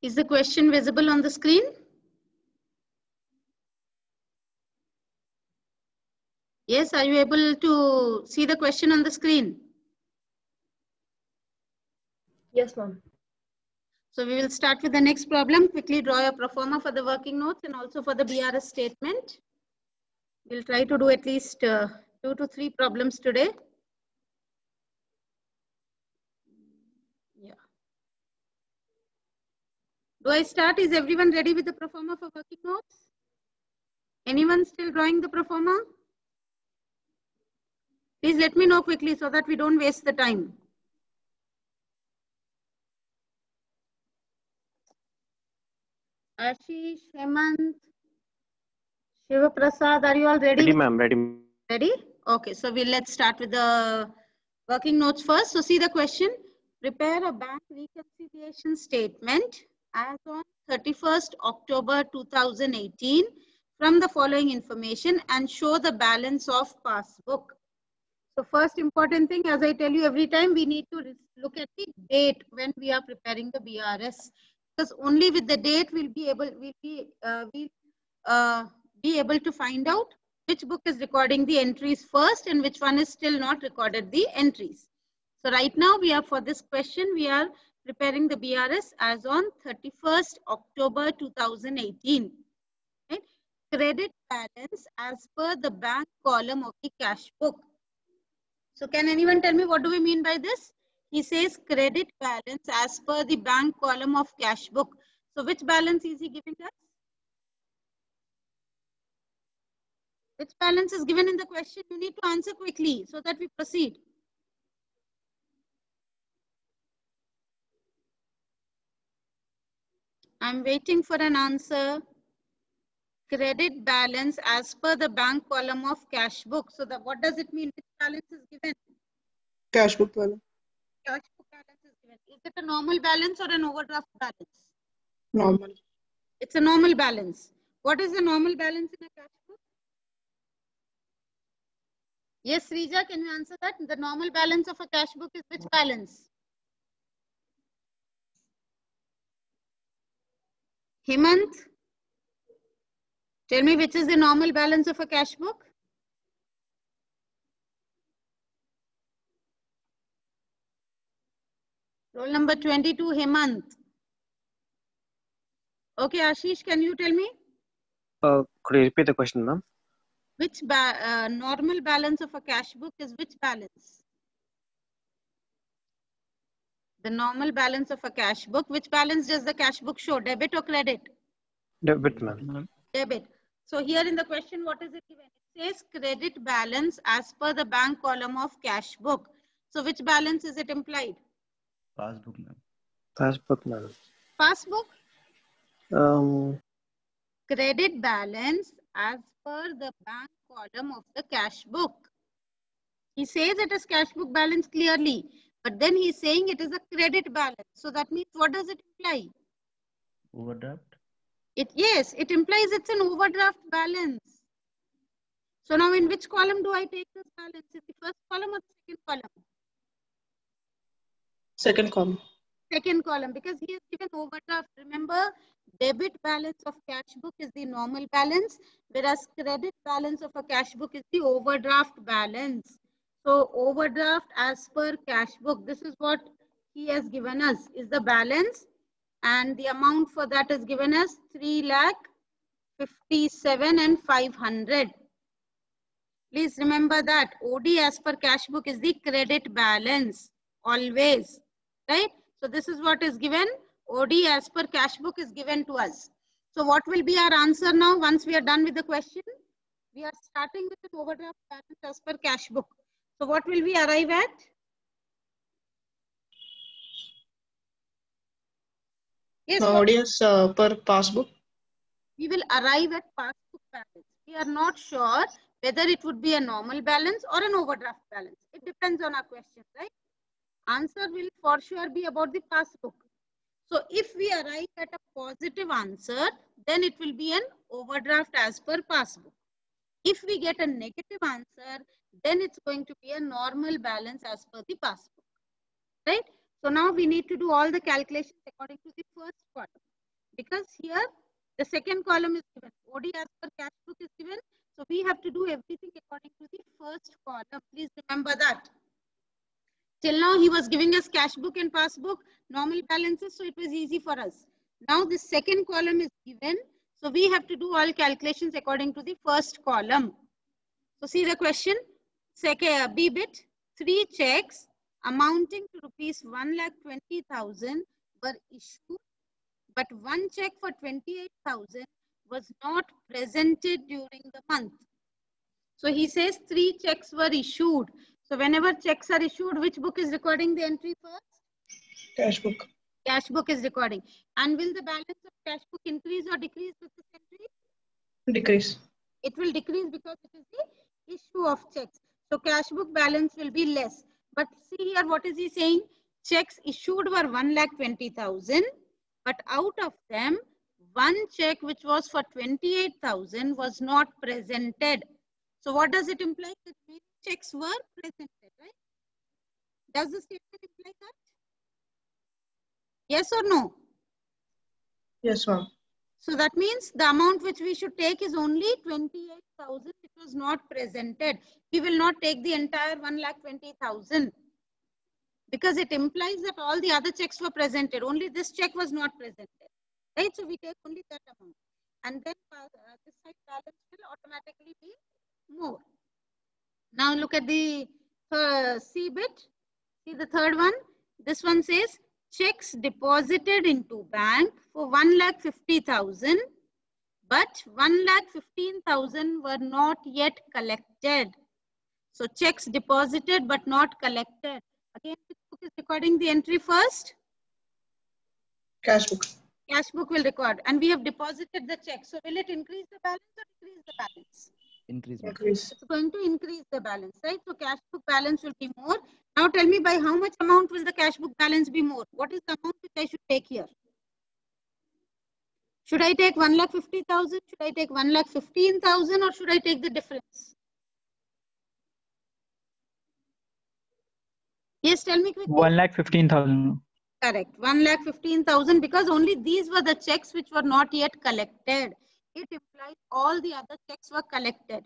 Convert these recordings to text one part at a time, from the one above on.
Is the question visible on the screen? Yes, are you able to see the question on the screen? Yes, ma'am. So we will start with the next problem. Quickly draw your pro forma for the working notes and also for the BRS statement. We'll try to do at least 2 to 3 problems today. Yeah. Do I start? Is everyone ready with the pro forma for working notes? Anyone still drawing the pro forma? Please let me know quickly so that we don't waste the time. Ashish, Hemant, Shiva Prasad, are you all ready? Ready, ma'am. Ready. Ready? Okay, so let's start with the working notes first. So see the question. Prepare a bank reconciliation statement as on 31st October 2018 from the following information and show the balance of passbook. So first important thing, as I tell you every time, we need to look at the date when we are preparing the BRS, because only with the date we'll be able to find out which book is recording the entries first and which one is still not recorded the entries. So right now we are, for this question, we are preparing the BRS as on 31st October 2018. Right? Credit balance as per the bank column of the cash book. So can anyone tell me what do we mean by this? He says credit balance as per the bank column of cash book. So which balance is he giving us? Which balance is given in the question? You need to answer quickly so that we proceed. I'm waiting for an answer. Credit balance as per the bank column of cash book. So what does it mean? Which balance is given? Cash book balance. Cash book balance is given. Is it a normal balance or an overdraft balance? Normal. It's a normal balance. What is the normal balance in a cash book? Yes, Rija, can you answer that? The normal balance of a cash book is which balance? Hemant, tell me which is the normal balance of a cash book? Roll number 22, Hemant. Okay, Ashish, can you tell me? Could you repeat the question, ma'am? Which normal balance of a cash book is which balance? The normal balance of a cash book. Which balance does the cash book show? Debit or credit? Debit, ma'am. Debit. So here in the question, what is it given? It says credit balance as per the bank column of cash book. So which balance is it implied? Passbook, ma'am. Passbook, ma'am. Passbook? Credit balance as per the bank column of the cash book. He says it is cash book balance clearly, but then he's saying it is a credit balance. So that means what does it imply? Overdraft? Yes, it implies it's an overdraft balance. So now in which column do I take this balance? Is the first column or the second column? Second column. Second column, because he has given overdraft. Remember, debit balance of cash book is the normal balance, whereas credit balance of a cash book is the overdraft balance. So overdraft as per cash book, this is what he has given us, is the balance, and the amount for that is given as 3,57,500 and 500. Please remember that OD as per cash book is the credit balance always, right? So this is what is given. OD as per cash book is given to us. So what will be our answer now once we are done with the question? We are starting with an overdraft balance as per cash book. So what will we arrive at? Yes. ODS per passbook. We will arrive at passbook balance. We are not sure whether it would be a normal balance or an overdraft balance. It depends on our question, right? Answer will for sure be about the passbook. So if we arrive at a positive answer, then it will be an overdraft as per passbook. If we get a negative answer, then it's going to be a normal balance as per the passbook, right? So now we need to do all the calculations according to the first column. Because here the second column is given. OD as per cash book is given. So we have to do everything according to the first column. Please remember that. Till now he was giving us cash book and passbook, normal balances, so it was easy for us. Now the second column is given. So we have to do all calculations according to the first column. So see the question. Second B bit, 3 checks amounting to rupees 1,20,000 were issued, but 1 check for 28,000 was not presented during the month. So he says 3 checks were issued. So whenever checks are issued, which book is recording the entry first? Cash book. Cash book is recording. And will the balance of cash book increase or decrease with this entry? Decrease. It will decrease because it is the issue of checks. So cash book balance will be less. But see here, what is he saying? Checks issued were 1,20,000, but out of them, 1 check which was for 28,000 was not presented. So what does it imply? That many checks were presented, right? Does the statement imply that? Yes or no? Yes, ma'am. So that means the amount which we should take is only 28,000, which was not presented. We will not take the entire 1,20,000 because it implies that all the other checks were presented. Only this check was not presented, right? So we take only that amount, and then this side balance will automatically be more. Now look at the C bit. See the third one. This one says checks deposited into bank for 1,50,000, but 1,15,000 were not yet collected. So checks deposited but not collected. Again, which book is recording the entry first? Cash book. Cash book will record, and we have deposited the check. So will it increase the balance or decrease the balance? Increase. ma'am. Increase. It's going to increase the balance, right? So cash book balance will be more. Now tell me, by how much amount will the cash book balance be more? What is the amount which I should take here? Should I take 1,50,000? Should I take 1,15,000? Or should I take the difference? Yes, tell me quickly. 1,15,000. Correct. 1,15,000, because only these were the checks which were not yet collected. It implies all the other checks were collected.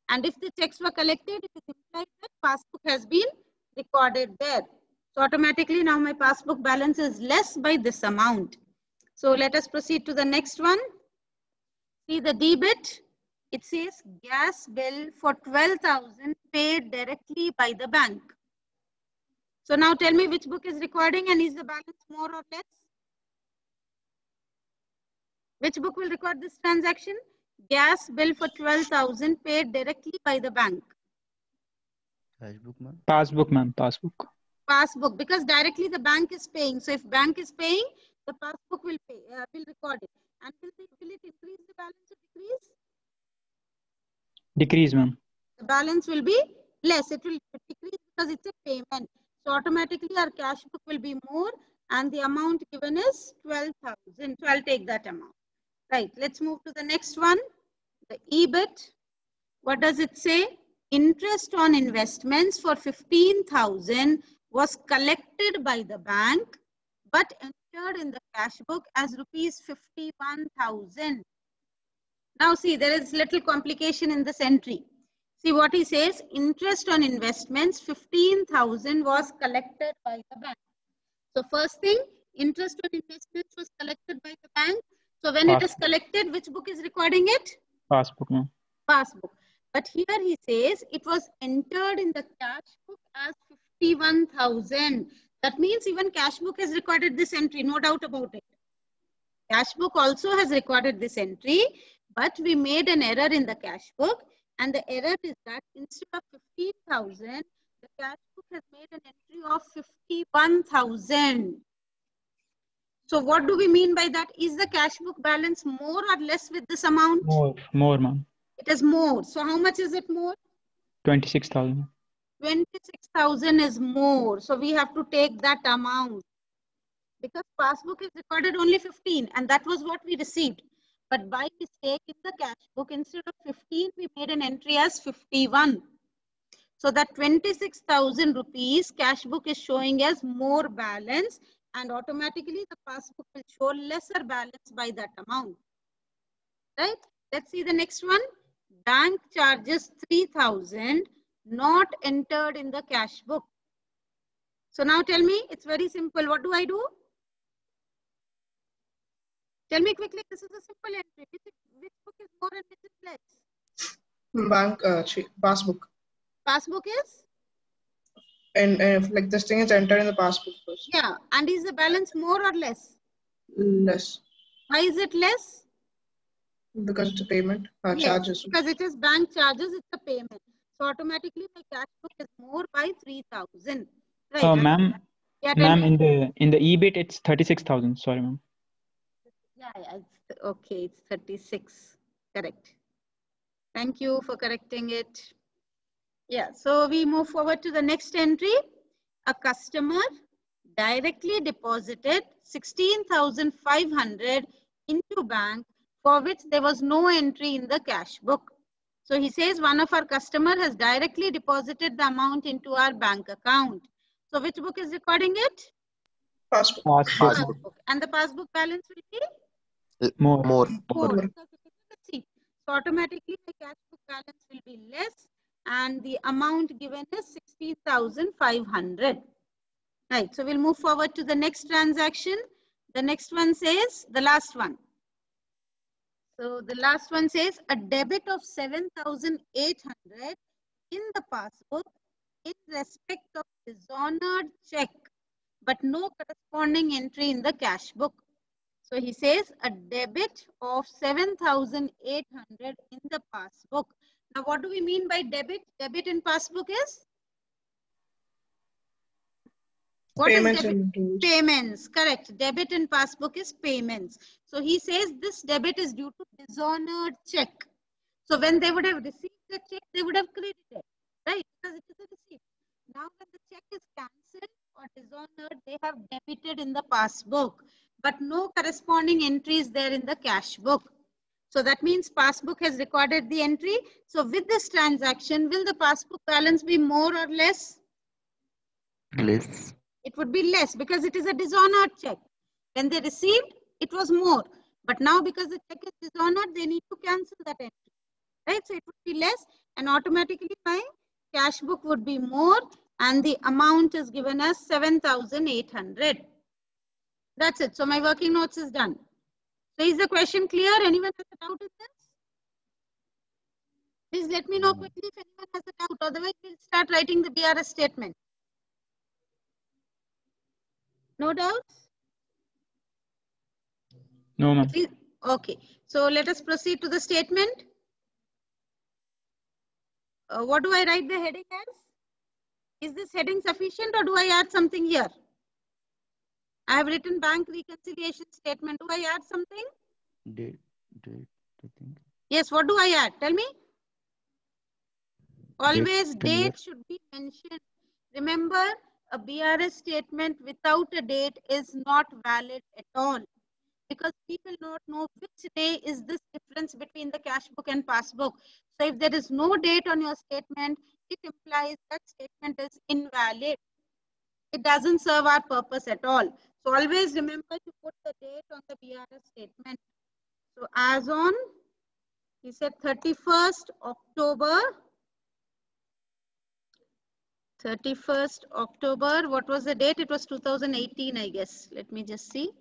And if the checks were collected, it is implied that passbook has been recorded there. So automatically now my passbook balance is less by this amount. So let us proceed to the next one. See the D bit. It says gas bill for 12,000 paid directly by the bank. So now tell me which book is recording, and is the balance more or less? Which book will record this transaction? Gas bill for 12,000 paid directly by the bank. Cash book, ma'am. Passbook, ma'am. Passbook. Passbook, because directly the bank is paying. So if bank is paying, the passbook will pay, will record it. And will it increase the balance or decrease? Decrease, ma'am. The balance will be less. It will decrease because it's a payment. So automatically our cash book will be more, and the amount given is 12,000. So I'll take that amount. Right. Let's move to the next one. The E bit. What does it say? Interest on investments for 15,000 was collected by the bank, but entered in the cash book as rupees 51,000. Now see, there is little complication in this entry. See what he says, interest on investments 15,000 was collected by the bank. So first thing, interest on investments was collected by the bank. So when it is collected, which book is recording it? Passbook, ma'am. Passbook. But here he says it was entered in the cash book as 51,000. That means even cash book has recorded this entry, no doubt about it. Cash book also has recorded this entry, but we made an error in the cash book. And the error is that instead of 15,000, the cash book has made an entry of 51,000. So what do we mean by that? Is the cash book balance more or less with this amount? More, ma'am. It is more. So how much is it more? 26,000. 26,000 is more. So we have to take that amount. Because passbook is recorded only 15, and that was what we received. But by mistake in the cash book, instead of 15, we made an entry as 51. So that 26,000 rupees cash book is showing as more balance, and automatically the passbook will show lesser balance by that amount. Right? Let's see the next one. Bank charges 3,000 not entered in the cash book. So now tell me, it's very simple. What do I do? Tell me quickly. This is a simple entry. Which book is more and which is less? Bank passbook. Passbook is? And like this thing is entered in the passbook first. Yeah. And is the balance more or less? Less. Why is it less? Because it's a payment. Yes, Charges. because it is bank charges, it's a payment. So automatically my cash book is more by 3,000. Right. Ma'am, Yeah, tell ma'am, me. in the EBIT it's 36,000. Sorry, ma'am. Yeah, it's, okay, it's 36. Correct. Thank you for correcting it. Yeah, so we move forward to the next entry. A customer directly deposited 16,500 into bank for which there was no entry in the cash book. So he says one of our customer has directly deposited the amount into our bank account. So which book is recording it? Passbook. Passbook. And the passbook balance will be? More. Because it is a receipt. So automatically the cash book balance will be less and the amount given is 16,500. Right. So we'll move forward to the next transaction. The next one says, the last one. So the last one says a debit of 7,800 in the passbook in respect of dishonored check, but no corresponding entry in the cash book. So he says a debit of 7,800 in the passbook. Now what do we mean by debit? Debit in passbook is? What Payments is debit? Payments, correct. Debit in passbook is payments. So he says this debit is due to dishonored check. So when they would have received the check, they would have credited, right? Because it is a receipt. Now when the check is cancelled or dishonored, they have debited in the passbook, but no corresponding entry is there in the cash book. So that means passbook has recorded the entry. So with this transaction, will the passbook balance be more or less? Less. It would be less because it is a dishonored check. When they received, it was more. But now because the check is dishonored, they need to cancel that entry. Right? So it would be less and automatically my cash book would be more and the amount is given as 7,800. That's it. So my working notes is done. So is the question clear? Anyone has a doubt in this? Please let me know quickly if anyone has a doubt. Otherwise, we'll start writing the BRS statement. No doubts? No, ma'am. Okay. So let us proceed to the statement. What do I write the heading as? Is this heading sufficient or do I add something here? I have written bank reconciliation statement. Do I add something? Date, I think. Yes, what do I add? Tell me. Always Date date should be mentioned. Remember, a BRS statement without a date is not valid at all because we will not know which day is this difference between the cash book and passbook. So if there is no date on your statement, it implies that statement is invalid. It doesn't serve our purpose at all. So always remember to put the date on the BRS statement. So as on, he said 31st October. 31st October, what was the date? It was 2018, I guess. Let me just see.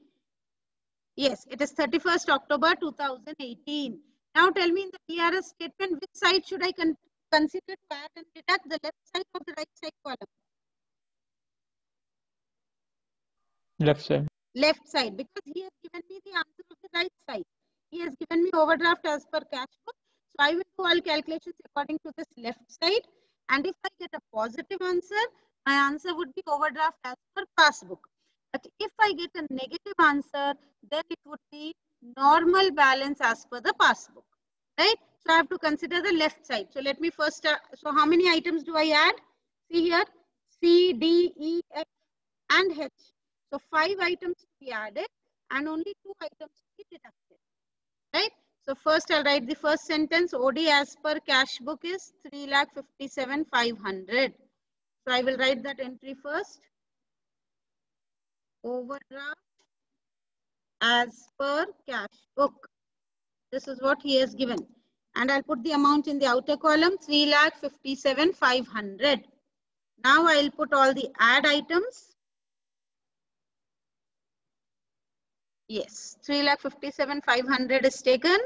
Yes, it is 31st October 2018. Now tell me in the BRS statement, which side should I consider to add and deduct, the left side or the right side column? Left side. Left side, because he has given me the answer of the right side. He has given me overdraft as per cash book. So I will do all calculations according to this left side. And if I get a positive answer, my answer would be overdraft as per passbook. But if I get a negative answer, then it would be normal balance as per the passbook. Right? So I have to consider the left side. So let me first start. So how many items do I add? See here, C, D, E, F, and H. So 5 items to be added and only 2 items to be deducted. Right? So first I'll write the first sentence. OD as per cash book is 3,57,500. So I will write that entry first. overdraft as per cash book. This is what he has given. And I'll put the amount in the outer column, 3,57,500. Now I'll put all the add items. Yes, 3,57,500 is taken,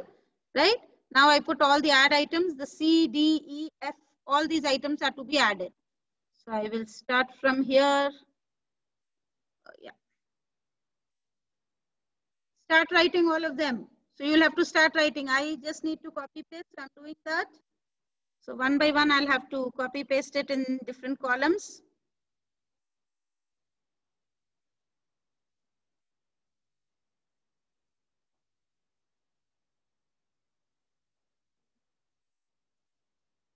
right? Now I put all the add items, the C, D, E, F, all these items are to be added. So I will start from here. Yeah. Start writing all of them. So you'll have to start writing. I just need to copy paste. I'm doing that. So one by one, I'll have to copy paste it in different columns.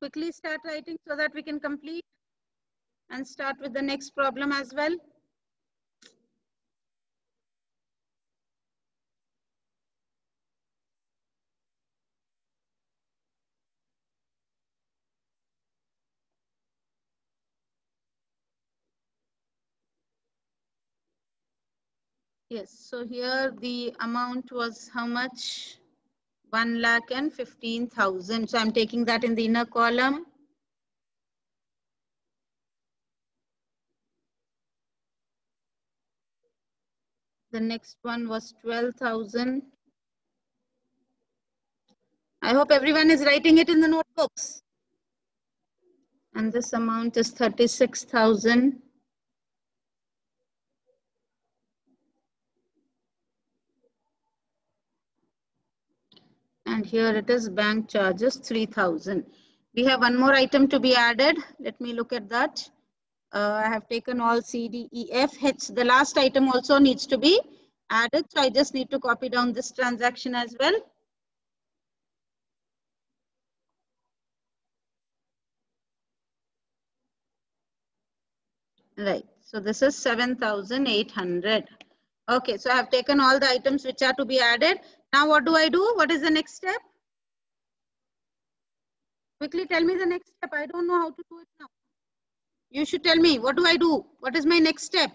Quickly start writing so that we can complete and start with the next problem as well. Yes, so here the amount was how much? 1,15,000. So I'm taking that in the inner column. The next one was 12,000. I hope everyone is writing it in the notebooks. And this amount is 36,000. And here it is bank charges 3,000. We have one more item to be added. Let me look at that. I have taken all C, D, E, F, H. The last item also needs to be added. So I just need to copy down this transaction as well. Right. So this is 7,800. Okay. So I have taken all the items which are to be added. Now what do I do? What is the next step? Quickly tell me the next step. I don't know how to do it now. You should tell me. What do I do? What is my next step?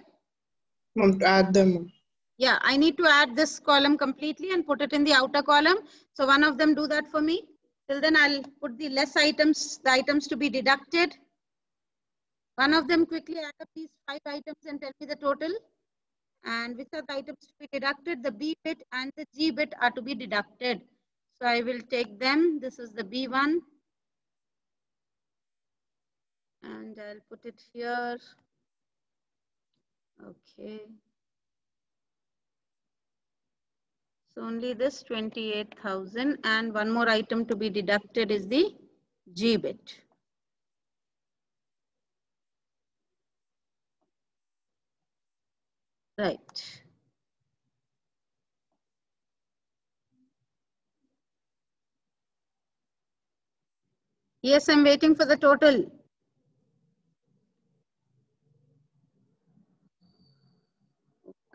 Add them. Yeah, I need to add this column completely and put it in the outer column. So one of them do that for me. Till then I'll put the less items, the items to be deducted. One of them quickly add up these 5 items and tell me the total. And which are the items to be deducted? The B bit and the G bit are to be deducted. So I will take them. This is the B1. And I'll put it here. Okay. So only this 28,000 and one more item to be deducted is the G bit. Right. Yes, I'm waiting for the total.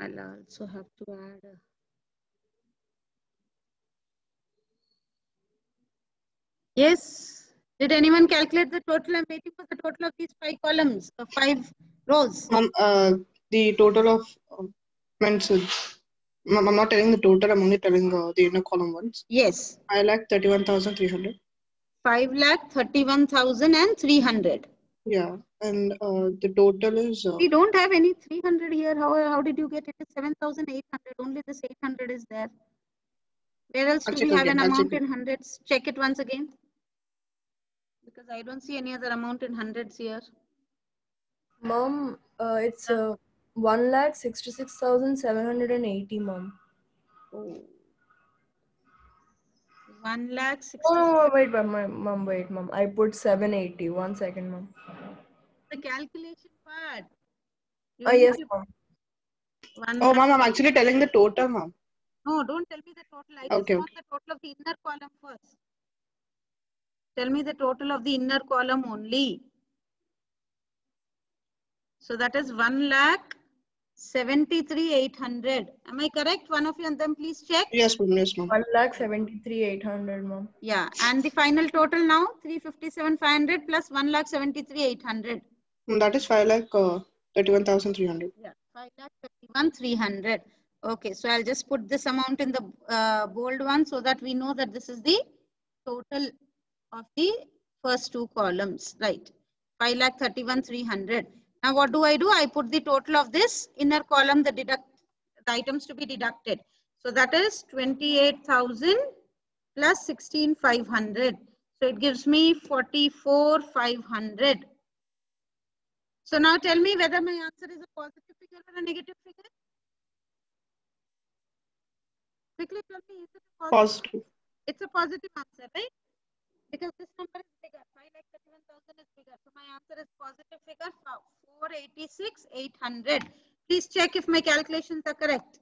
I'll also have to add. Yes. Did anyone calculate the total? I'm waiting for the total of these 5 columns, 5 rows. The total of I'm not telling the total. I'm only telling the inner column ones. Yes. 5,31,300. 5,31,300. Yeah, and the total is. We don't have any 300 here. How did you get it? 7,800. Only this 800 is there. Where else do we have an amount in hundreds? Check it once again. Because I don't see any other amount in hundreds here. Mom, it's 1,66,780, Mom. Oh. 1,60,000. Oh, wait, Mom, wait, Mom. I put 780. 1 second, Mom. The calculation part. Yes, Mom. Oh, Mom, I'm actually telling the total, Mom. No, don't tell me the total. I just want the total of the inner column first. Tell me the total of the inner column only. So that is 1,73,800. Am I correct? One of you and them please check. Yes, Mom. Yes, Mom. 1,73,800, Mom. Yeah, and the final total now 357,500 plus 1,73,800. That is 5,31,300. Yeah, 5,31,300. 31,300. Okay, so I'll just put this amount in the bold one so that we know that this is the total of the first two columns, right? 5,31,300. Now what do? I put the total of this inner column, the items to be deducted. So that is 28,000 plus 16,500. So it gives me 44,500. So now tell me whether my answer is a positive figure or a negative figure. Quickly tell me, is it a positive? Positive. It's a positive answer, right? Because this number is bigger. 5,31,000 is bigger. So my answer is positive figure 486,800. Please check if my calculations are correct.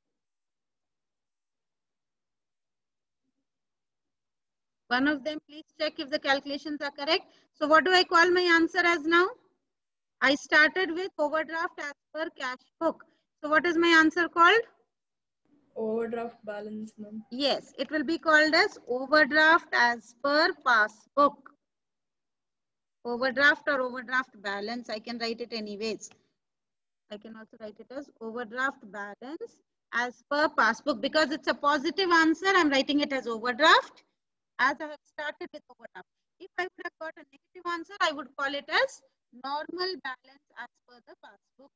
One of them, please check if the calculations are correct. So what do I call my answer as now? I started with overdraft as per cash book. So what is my answer called? Overdraft balance, ma'am. Yes, it will be called as overdraft as per passbook. Overdraft or overdraft balance, I can write it anyways. I can also write it as overdraft balance as per passbook. Because it's a positive answer, I'm writing it as overdraft, as I have started with overdraft. If I would have got a negative answer, I would call it as normal balance as per the passbook.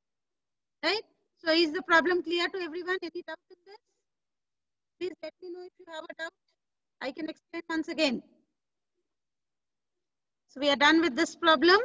Right? So is the problem clear to everyone? Any doubt in this? Please let me know if you have a doubt. I can explain once again. So we are done with this problem.